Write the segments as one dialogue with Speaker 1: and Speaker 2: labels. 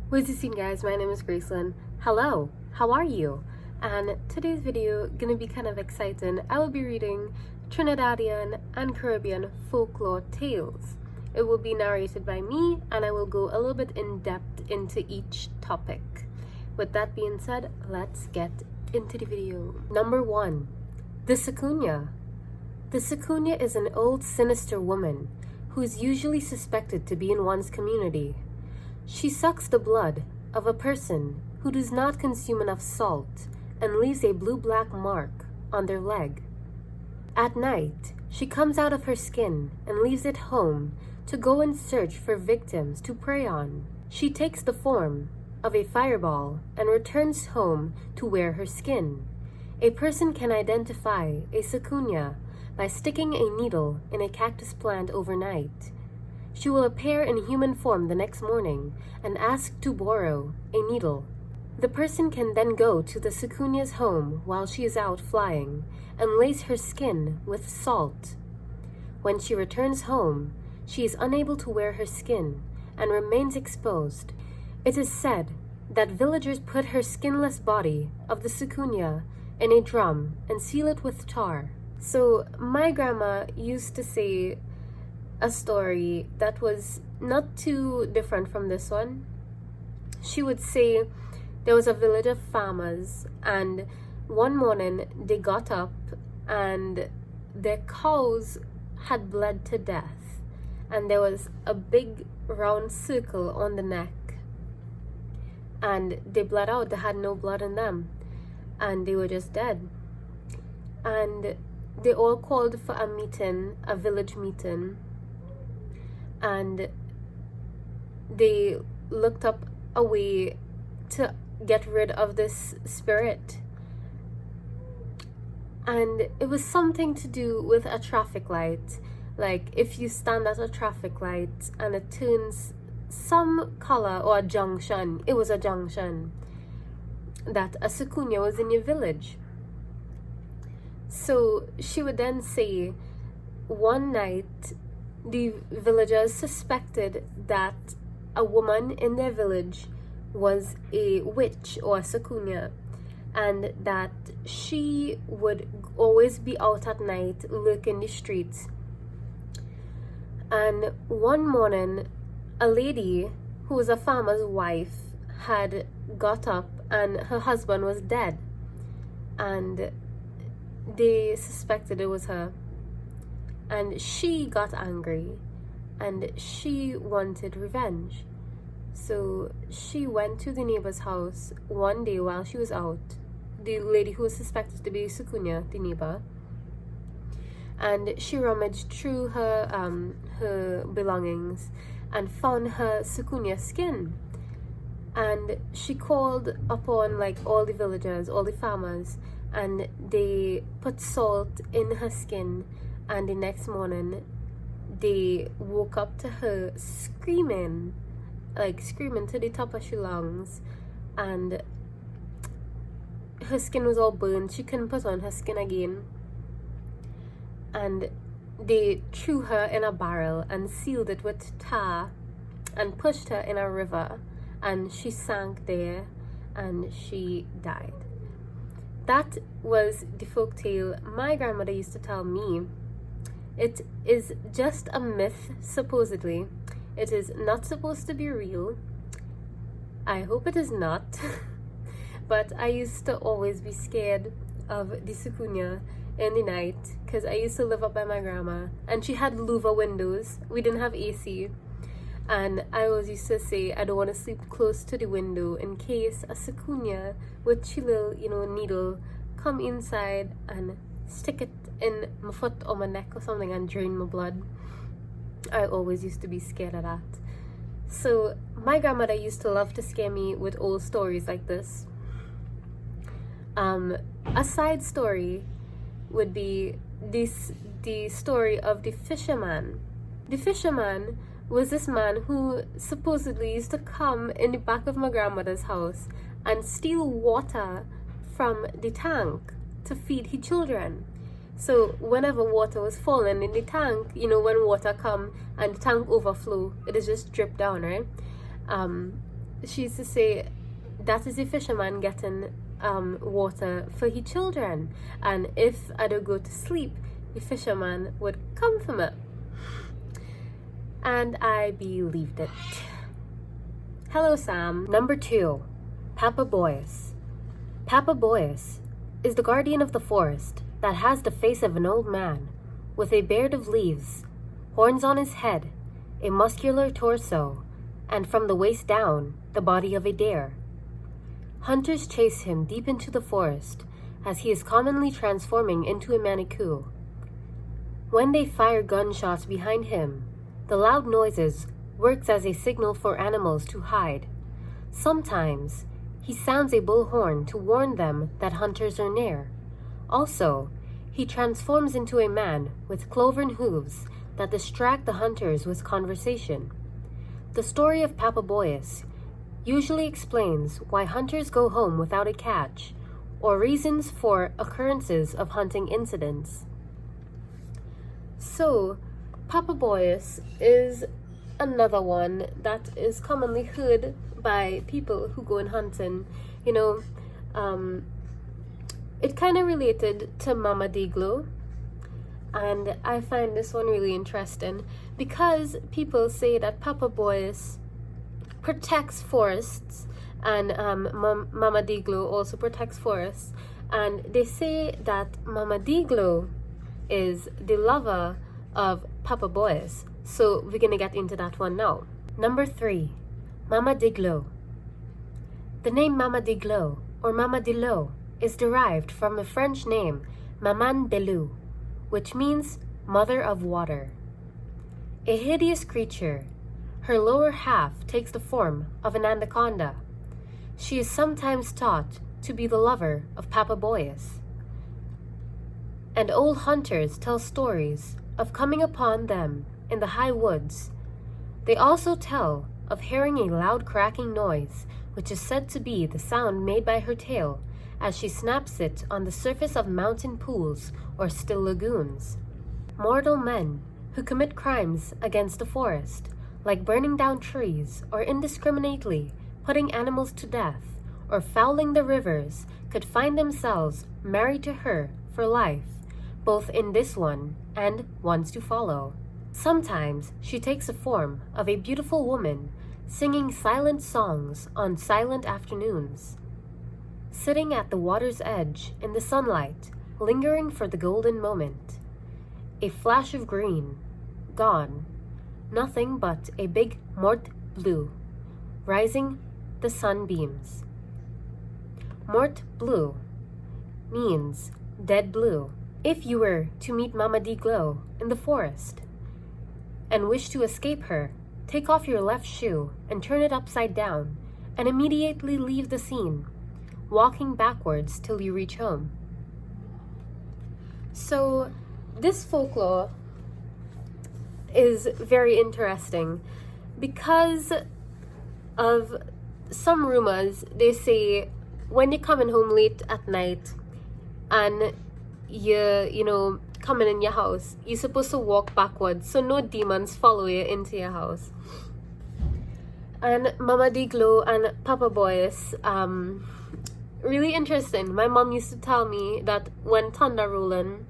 Speaker 1: What's the scene, guys? My name is Gracelyn. Hello, how are you? And today's video gonna be kind of exciting. I will be reading Trinidadian and Caribbean folklore tales. It will be narrated by me, and I will go a little bit in depth into each topic. With that being said, let's get into the video. Number 1, the Secunia. The Secunia is an old, sinister woman who is usually suspected to be in one's community. She sucks the blood of a person who does not consume enough salt and leaves a blue-black mark on their leg. At night, she comes out of her skin and leaves it home to go and search for victims to prey on. She takes the form of a fireball and returns home to wear her skin. A person can identify a Secunia by sticking a needle in a cactus plant overnight. She will appear in human form the next morning and ask to borrow a needle. The person can then go to the Secunia's home while she is out flying and lace her skin with salt. When she returns home, she is unable to wear her skin and remains exposed. It is said that villagers put her skinless body of the Secunia in a drum and seal it with tar. So my grandma used to say a story that was not too different from this one. She would say there was a village of farmers, and one morning they got up and their cows had bled to death, and there was a big round circle on the neck, and they bled out. They had no blood in them, and they were just dead. And they all called for a meeting, a village meeting, and they looked up a way to get rid of this spirit. And it was something to do with a traffic light. Like, if you stand at a traffic light and it turns some color, or a junction, it was a junction, that a Secunia was in your village. So she would then say, one night the villagers suspected that a woman in their village was a witch or a Secunia, and that she would always be out at night lurking the streets. And one morning, a lady who was a farmer's wife had got up and her husband was dead, and they suspected it was her. And she got angry and she wanted revenge. So she went to the neighbor's house one day while she was out, the lady who was suspected to be Secunia, the neighbor, and she rummaged through her belongings and found her Secunia skin. And she called upon all the villagers, all the farmers, and they put salt in her skin. And the next morning, they woke up to her screaming to the top of her lungs, and her skin was all burned. She couldn't put on her skin again. And they threw her in a barrel and sealed it with tar and pushed her in a river, and she sank there and she died. That was the folk tale my grandmother used to tell me. It is just a myth, supposedly. It is not supposed to be real. I hope it is not. But I used to always be scared of the Secunia in the night, because I used to live up by my grandma, and she had louver windows. We didn't have AC. And I always used to say I don't want to sleep close to the window in case a Secunia with her little, needle come inside and stick it in my foot or my neck or something and drain my blood. I always used to be scared of that. So my grandmother used to love to scare me with old stories like this. A side story would be the story of the fisherman. The fisherman was this man who supposedly used to come in the back of my grandmother's house and steal water from the tank to feed his children. So whenever water was falling in the tank, when water come and the tank overflow, it is just drip down, right? she used to say that is a fisherman getting water for his children, and if I don't go to sleep, the fisherman would come for me. And I believed it. Hello, Sam. Number 2, Papa Boyas. Papa Boyas is the guardian of the forest that has the face of an old man, with a beard of leaves, horns on his head, a muscular torso, and from the waist down, the body of a deer. Hunters chase him deep into the forest, as he is commonly transforming into a manicure. When they fire gunshots behind him, the loud noises works as a signal for animals to hide. Sometimes, he sounds a bullhorn to warn them that hunters are near. Also, he transforms into a man with cloven hooves that distract the hunters with conversation. The story of Papa Boyas usually explains why hunters go home without a catch, or reasons for occurrences of hunting incidents. So, Papa Boyas is another one that is commonly heard by people who go in hunting. You know, it kind of related to Mama Dillo, and I find this one really interesting because people say that Papa Boyas protects forests, and Mama Dillo also protects forests, and they say that Mama Dillo is the lover of Papa Boyas. So we're gonna get into that one now. Number 3, Mama Dillo. The name Mama Dillo or Mama Dillo is derived from a French name, Maman Dillo, which means mother of water. A hideous creature, her lower half takes the form of an anaconda. She is sometimes thought to be the lover of Papa Boyas. And old hunters tell stories of coming upon them in the high woods. They also tell of hearing a loud cracking noise, which is said to be the sound made by her tail as she snaps it on the surface of mountain pools or still lagoons. Mortal men who commit crimes against the forest, like burning down trees or indiscriminately putting animals to death or fouling the rivers, could find themselves married to her for life, both in this one and ones to follow. Sometimes she takes the form of a beautiful woman singing silent songs on silent afternoons, sitting at the water's edge in the sunlight, lingering for the golden moment. A flash of green, gone, nothing but a big mort bleu, rising the sunbeams. Mort bleu means dead blue. If you were to meet Mama Dillo in the forest and wish to escape her, take off your left shoe and turn it upside down, and immediately leave the scene, walking backwards till you reach home. So this folklore is very interesting because of some rumors. They say when you're coming home late at night and you're coming in your house, you're supposed to walk backwards so no demons follow you into your house. And Mama Dillo and Papa Boyas, really interesting. My mom used to tell me that when thunder rolling,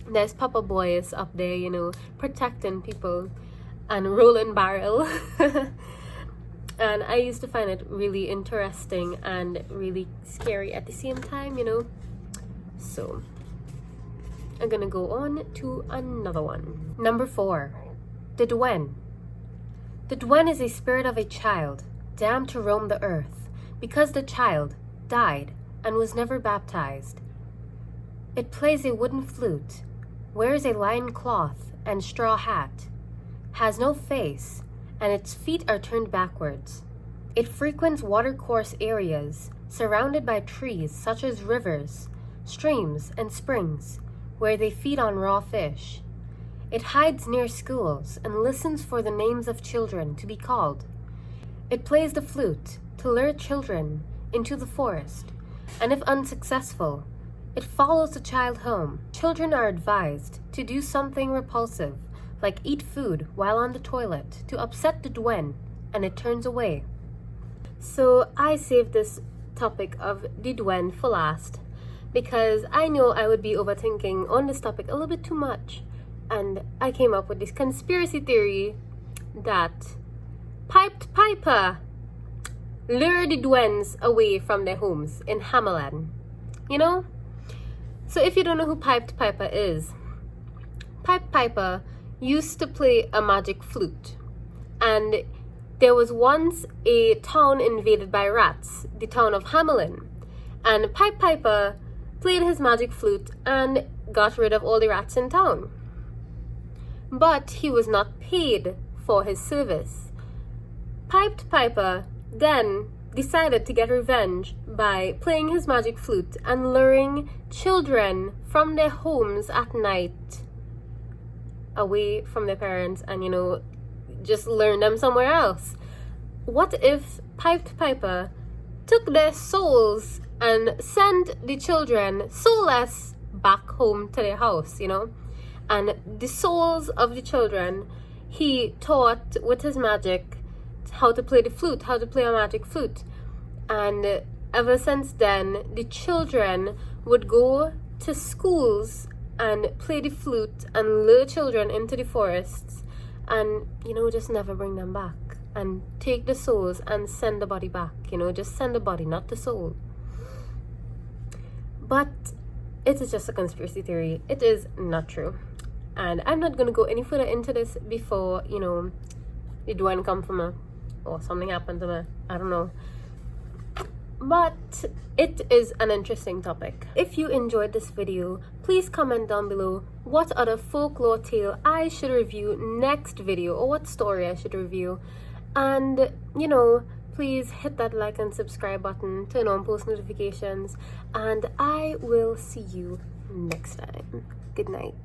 Speaker 1: there's Papa Boyas up there, protecting people and rolling barrel. And I used to find it really interesting and really scary at the same time, So I'm gonna go on to another one. Number 4, the Dwen. The Dwen is a spirit of a child damned to roam the earth because the child died and was never baptized. It plays a wooden flute, wears a lion cloth and straw hat, has no face, and its feet are turned backwards. It frequents watercourse areas surrounded by trees such as rivers, streams, and springs, where they feed on raw fish. It hides near schools and listens for the names of children to be called. It plays the flute to lure children into the forest, and if unsuccessful, it follows the child home. Children are advised to do something repulsive, like eat food while on the toilet, to upset the Dwen, and it turns away. So I saved this topic of the Dwen for last because I know I would be overthinking on this topic a little bit too much. And I came up with this conspiracy theory that Piped Piper lured the Dwens away from their homes in Hamelin. You know? So if you don't know who Piped Piper is, Piped Piper used to play a magic flute. And there was once a town invaded by rats, the town of Hamelin. And Piped Piper played his magic flute and got rid of all the rats in town. But he was not paid for his service. Piped Piper then decided to get revenge by playing his magic flute and luring children from their homes at night away from their parents and, just lure them somewhere else. What if Piped Piper took their souls and sent the children soulless back home to their house, And the souls of the children, he taught with his magic how to play the flute, how to play a magic flute. And ever since then, the children would go to schools and play the flute and lure children into the forests and, just never bring them back. And take the souls and send the body back, just send the body, not the soul. But it is just a conspiracy theory. It is not true. And I'm not going to go any further into this before, the Dwen come from me or something happened to me. I don't know. But it is an interesting topic. If you enjoyed this video, please comment down below what other folklore tale I should review next video or what story I should review. And, please hit that like and subscribe button, turn on post notifications, and I will see you next time. Good night.